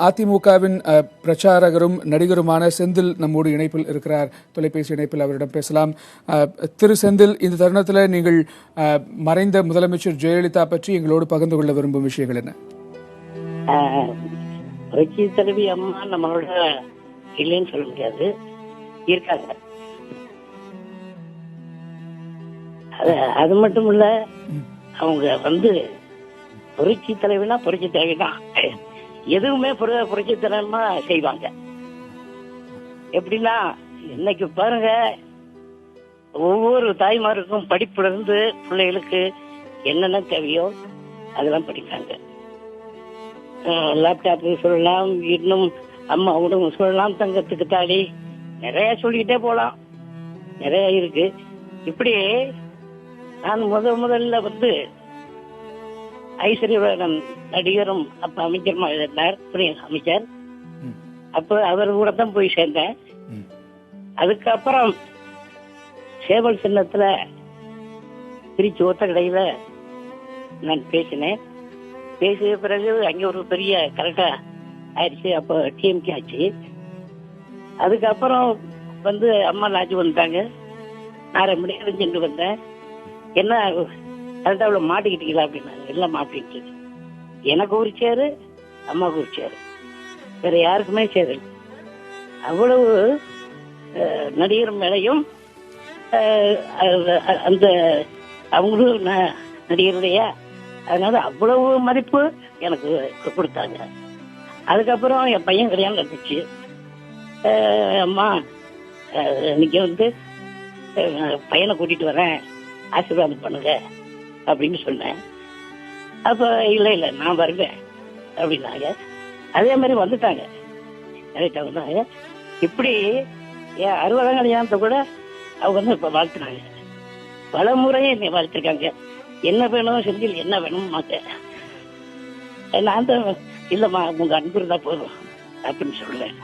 அதிமுகவின் பிரச்சாரகரும் நடிகருமான செந்தில் நம்மோடு இணைப்பில் இருக்கிறார். தொலைபேசி இணைப்பில் அவரிடம் பேசலாம். திரு செந்தில், இந்த தருணத்தில் நீங்கள் மறைந்த முதலமைச்சர் ஜெயலலிதா பற்றி எங்களோடு பகிர்ந்து கொள்ள விரும்பும் விஷயங்கள் என்ன? புரட்சி தலைவி அம்மா நம்மளோட இல்லைன்னு சொல்ல முடியாது, இருக்காங்க. அது மட்டும் இல்ல, அவங்க புரட்சி தலைவினா புரட்சி தலைவிதான். எதுவுமே புரட்சி தலைவமா செய்வாங்க. எப்படின்னா, இன்னைக்கு பாருங்க, ஒவ்வொரு தாய்மாருக்கும் படிப்புல இருந்து பிள்ளைகளுக்கு என்னென்ன தேவையோ அதெல்லாம் படிப்பாங்க. லேப்டாப் சொல்லலாம், இன்னும் அம்மா உணவு சொல்லலாம், தங்கத்துக்கு தாலி, நிறைய சொல்லிக்கிட்டே போலாம், நிறைய இருக்கு. இப்படி நான் முதல்ல ஐஸ்வர்யன் நடிகரும் அப்ப அமைச்சருமா இருந்தார், துணை அமைச்சர். அப்ப அவர் கூட தான் போய் சேர்ந்தேன். அதுக்கப்புறம் சேவல் சின்னத்துல திருச்சி ஒத்த கடையில நான் பேசினேன். பேசிய பிறகு அங்க ஒரு பெரிய கரெக்டா ஆயிடுச்சு. அப்ப டிஎம்கே ஆச்சு. அதுக்கப்புறம் அம்மா லாட்ஜ் வந்துட்டாங்க. நான் 2 மணி நேரம் சென்று வந்தேன். என்ன கரெக்டா அவ்வளவு மாட்டிக்கிட்டீங்களா அப்படின்னாங்க. எல்லாம் மாட்டிக்கிட்டு, எனக்கு ஒரு சேரு, அம்மாவுக்கு ஒரு சேரு, வேற யாருக்குமே சேரு. அவ்வளவு நடிகர் மேலையும் அந்த அவங்களும் நடிகருடைய, அதனால அவ்வளவு மதிப்பு எனக்கு கொடுத்தாங்க. அதுக்கப்புறம் என் பையன் கல்யாணம் நடந்துச்சு. அம்மா இன்னைக்கு பையனை கூட்டிட்டு வரேன், ஆசீர்வாதம் பண்ணுங்க அப்படின்னு சொன்னேன். அப்ப இல்ல நான் வருவேன் அப்படின்னாங்க. அதே மாதிரி வந்துட்டாங்க. இப்படி என் 60ஆம் கல்யாணத்தை கூட அவங்க இப்ப வாழ்த்துனாங்க. பல முறை என்னை வாழ்த்திருக்காங்க. என்ன வேணும் செந்தில், என்ன வேணும் மாட்டேன். நான் தான் இல்லம்மா உங்க அன்பு இருந்தா போதும் அப்படின்னு சொல்லுவேன்.